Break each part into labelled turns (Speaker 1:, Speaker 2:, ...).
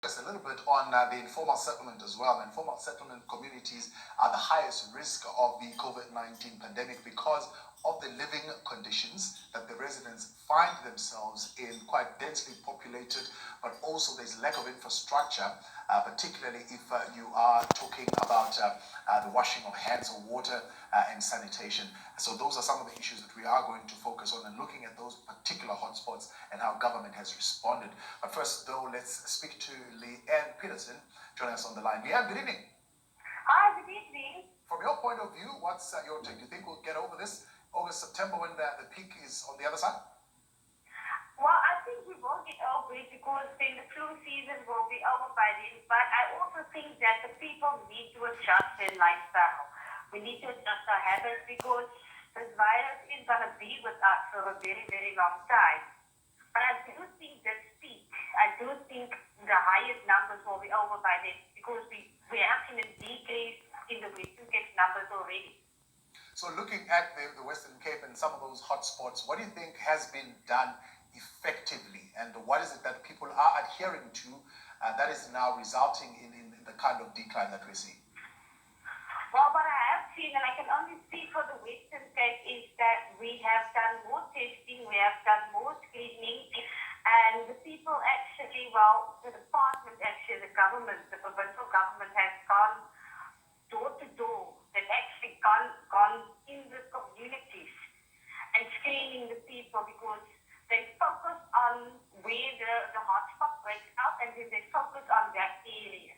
Speaker 1: Just a little bit on the informal settlement as well. Informal settlement communities are the highest risk of the COVID-19 pandemic because of the living conditions that the residents find themselves in, quite densely populated, but also there's lack of infrastructure, particularly if you are talking about the washing of hands or water and sanitation. So those are some of the issues that we are going to focus on and looking at those particular hotspots and how government has responded. But first, though, let's speak to Leanne Peterson, joining us on the line. Leanne, good evening.
Speaker 2: Hi, good evening.
Speaker 1: From your point of view, what's your take? Do you think we'll get over this August, September when the peak is on the other side?
Speaker 2: Well, I think we will get over it because then the flu season will be over by then. But I also think that the people need to adjust their lifestyle. We need to adjust our habits because this virus is going to be with us for a very, very long time. But I do think this peak, I do think the highest numbers will be over by then because we have seen a decrease in the Western Cape numbers already.
Speaker 1: So looking at the Western Cape and some of those hotspots, what do you think has been done effectively, and what is it that people are adhering to that is now resulting in the kind of decline that we're seeing?
Speaker 2: Well, what I have seen, and I can only speak for the Western Cape, is that we have done more testing, we have done more screening, and the people actually, well, the department, actually, the government, the provincial government has gone door to door. They've actually gone in the communities and screening the people because they focus on where the hotspot breaks out and then they focus on that area.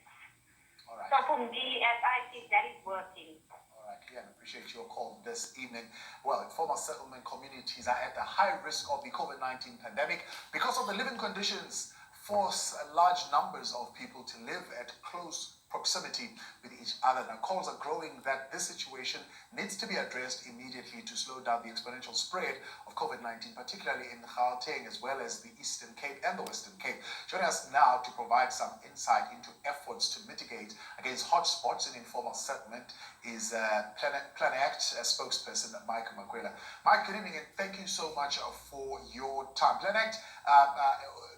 Speaker 1: All right.
Speaker 2: So for me, as I think that is working.
Speaker 1: All right, yeah, I appreciate your call this evening. Well, informal settlement communities are at the high risk of the COVID-19 pandemic because of the living conditions force large numbers of people to live at close proximity with each other. Now, calls are growing that this situation needs to be addressed immediately to slow down the exponential spread of COVID-19, particularly in Gauteng, as well as the Eastern Cape and the Western Cape. Joining us now to provide some insight into efforts to mitigate against hotspots in informal settlement is Plan Act spokesperson Mike Makwela. Mike, good evening, and thank you so much for your time. Plan Act,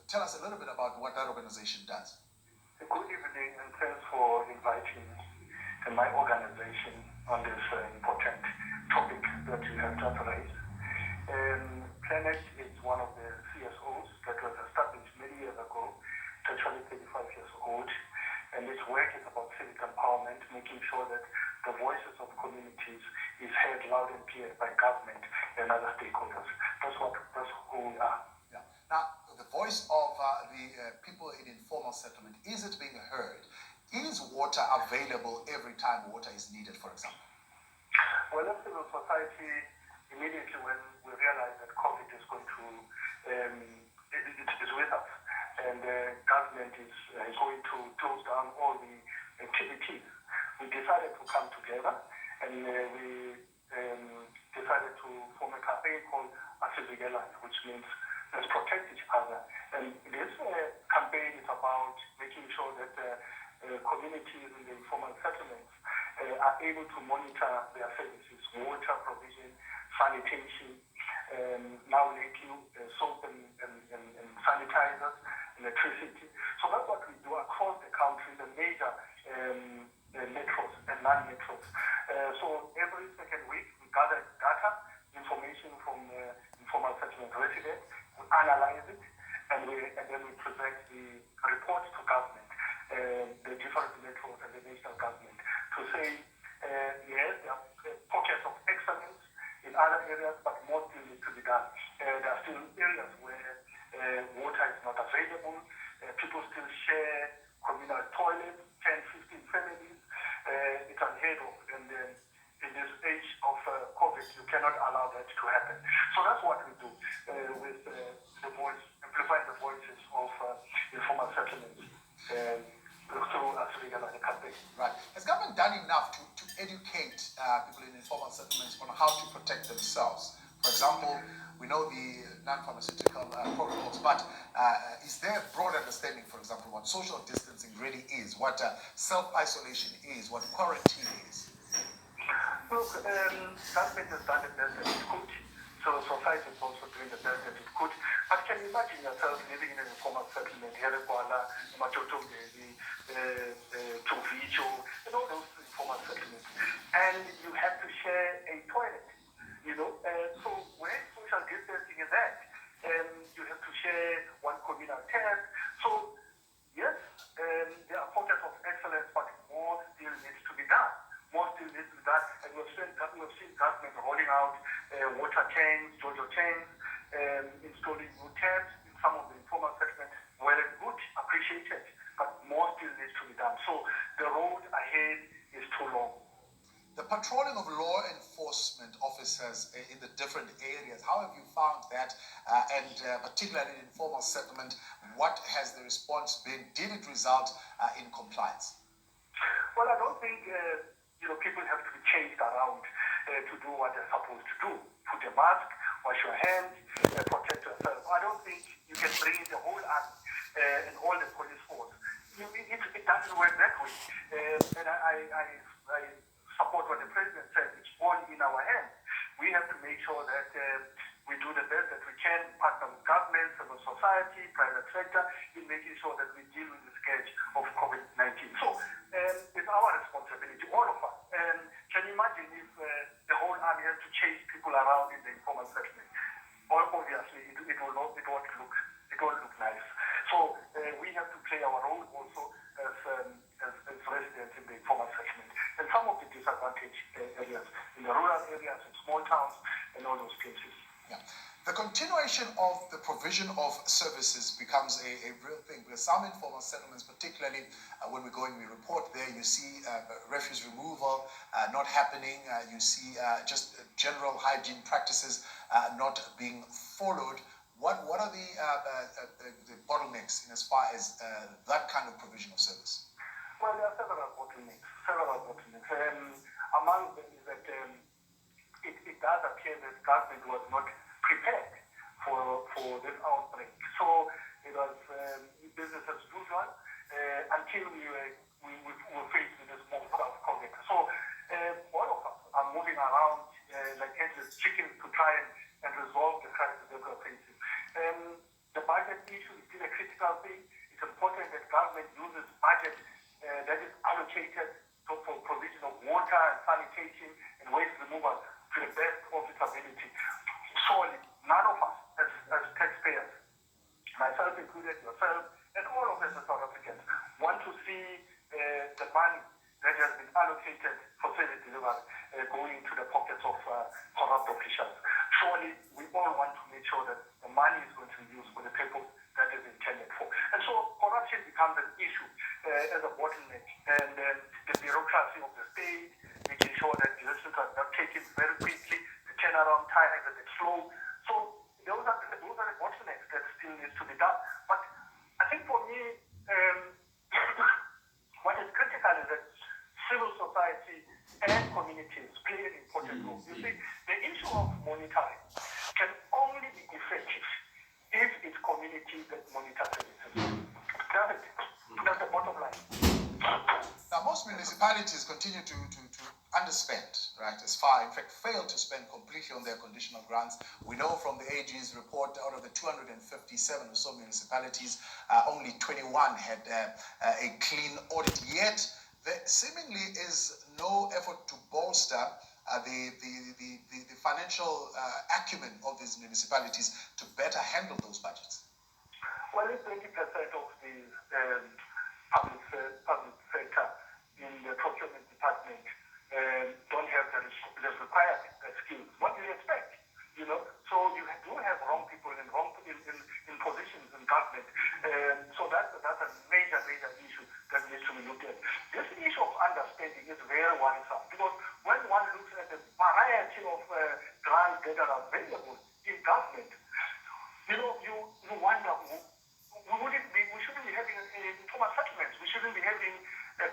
Speaker 1: tell us a little bit about what that organization does.
Speaker 3: Good evening, and thanks for inviting my organization on this important topic that you have just raised. Planet is one of the CSOs that was established many years ago. It's actually 35 years old, and its work is about civic empowerment, making sure that the voices of communities is heard loud and clear by government and other stakeholders. That's who we are.
Speaker 1: Yeah. Now, the voice of the people in informal settlement, is it being heard? Is water available every time water is needed, for example?
Speaker 3: Well, as civil society, immediately when we realized that COVID is going to, it is with us, and the government is going to close down all the activities, we decided to come together, and we decided to form a campaign called Afrika, which means let's protect each other. And this campaign is about making sure that communities in the informal settlements are able to monitor their services, water provision, sanitation, now lately soap and sanitizers, electricity. So that's what we do across the country, the major metros and non-metros. So every second week we gather data, information from informal settlement residents, we analyze it, and then we present the report to government, the different metros and the national government, to say, yes, there are pockets of excellence in other areas, but more still needs to be done. There are still areas where water is not available, people still share communal toilets, 10, 15 families. It's unheard of, and in this age of COVID, you cannot allow that to happen. So that's what we do with the voice, amplifying the voices of informal settlements through Afrika and the campaign.
Speaker 1: Right. Has government done enough to educate people in informal settlements on how to protect themselves? For example, we know the non-pharmaceutical protocols, but is there a broad understanding, for example, what social distancing really is, what self-isolation is, what quarantine is?
Speaker 3: Look, government has done the best that it could. So society is also doing the best that it could. But can you imagine yourself living in an informal settlement, Kuala, Matotongeli, Tuvicho, and all those informal settlements, and you have to share a toilet, so where social distancing is at, you have to share one communal tap. So yes, there are pockets of excellence, but more still needs to be done. More still needs to be done, and we've seen government rolling out water chains, JoJo chains, installing new taps in some of the informal settlements. Well and good, appreciated, but more still needs to be done. So the road ahead is too long.
Speaker 1: The patrolling of law enforcement officers in the different areas, how have you found that? And particularly in informal settlement, what has the response been? Did it result in compliance?
Speaker 3: Well, I don't think people have to be changed around to do what they're supposed to do. Put a mask, wash your hands, protect yourself. I don't think you can bring in the whole army and all the police force. It doesn't work that way. And I support what the president said. It's all in our hands. We have to make sure that we do the best that we can, partner with government, civil society, private sector, in making sure that we deal with the scourge of COVID-19. So it's our responsibility, all of us. Can you imagine if the whole army has to chase people around in the informal settlement? Obviously, it won't look nice. So we have to play our role also as residents in the informal settlement. And some of the disadvantaged areas, in the rural areas, in small towns, and all those places.
Speaker 1: Yeah. The continuation of the provision of services becomes a real thing, because some informal settlements, particularly when we go and we report there, you see refuse removal not happening, you see just general hygiene practices not being followed. What are the bottlenecks in as far as that kind of provision of service?
Speaker 3: Well, there are several bottlenecks. Among them is that it does appear that government was not prepared for this outbreak. So it was business as usual until we were faced with this moment of COVID. So all of us are moving around like headless chickens to try and resolve the crisis that we're facing. The budget issue is still a critical thing. It's important that government uses budget that is allocated for provision of water and sanitation and waste removal to the best of its ability. Surely, none of us as taxpayers, myself included, yourself, and all of us as South Africans, want to see the money that has been allocated for service delivery going to the pockets of corrupt officials. Surely, we all want to make sure that the money is going to be used for the purpose that is intended for. And so corruption becomes an issue as a bottleneck, and the bureaucracy of the state, making sure that decisions are not taken very quickly, the turnaround time is a bit slow. So those are the bottlenecks that still needs to be done. But I think for me, what is critical is that civil society and communities play an important role. You see, the issue of monitoring can only be effective if it's community that monitors services. That's the bottom line.
Speaker 1: Now, most municipalities continue to underspend, right? In fact, fail to spend completely on their conditional grants. We know from the AG's report, out of the 257 or so municipalities, only 21 had a clean audit. Yet, there seemingly is no effort to bolster the financial acumen of these municipalities to better handle those budgets.
Speaker 3: Well, if 20% of the public sector in the procurement department don't have the required skills, what do you expect? So you do have wrong people in positions in government. So that's a major issue that needs to be looked at. This issue of underspending is very worrisome, because when one looks at the variety of grants that are available in government, you wonder, we shouldn't be having informal settlements. We shouldn't be having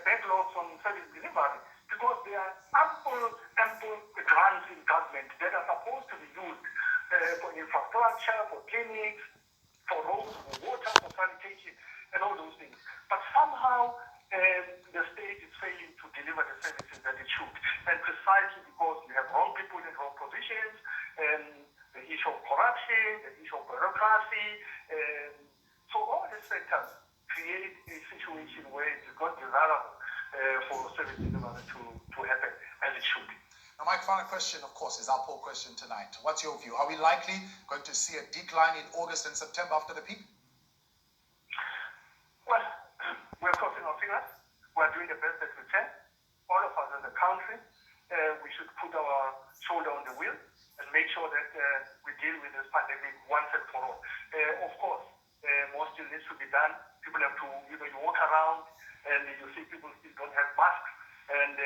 Speaker 3: backlogs on service delivery, because there are ample grants in government that are supposed to be used for infrastructure, for clinics, for roads, for water, for sanitation, and all those things. But somehow the state is failing to deliver the services that it should. And precisely because you have wrong people in wrong positions, and the desirable for service delivery to happen as it should be.
Speaker 1: Now, my final question, of course, is our poll question tonight. What's your view? Are we likely going to see a decline in August and September after the peak?
Speaker 3: Well, we're crossing our fingers. We're doing the best that we can. All of us as a country, we should put our shoulder on the wheel and make sure that we deal with this pandemic once and for all. Of course, more still needs to be done. People have to, you walk around and you see people still don't have masks, and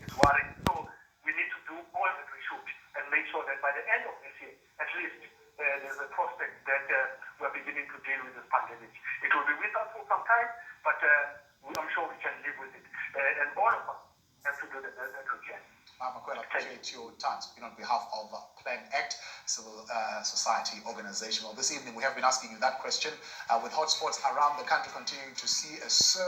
Speaker 3: it's worrying. So we need to do all that we should and make sure that by the end of this year, at least, there's a prospect that we're beginning to deal with this pandemic. It will be with us for some time, but I'm sure we can live with it. And all of us have to do the best that we can.
Speaker 1: Makwela, appreciate your time speaking on behalf of Plan Act, civil society organization. Well, this evening we have been asking you that question with hotspots around the country continuing to see a surge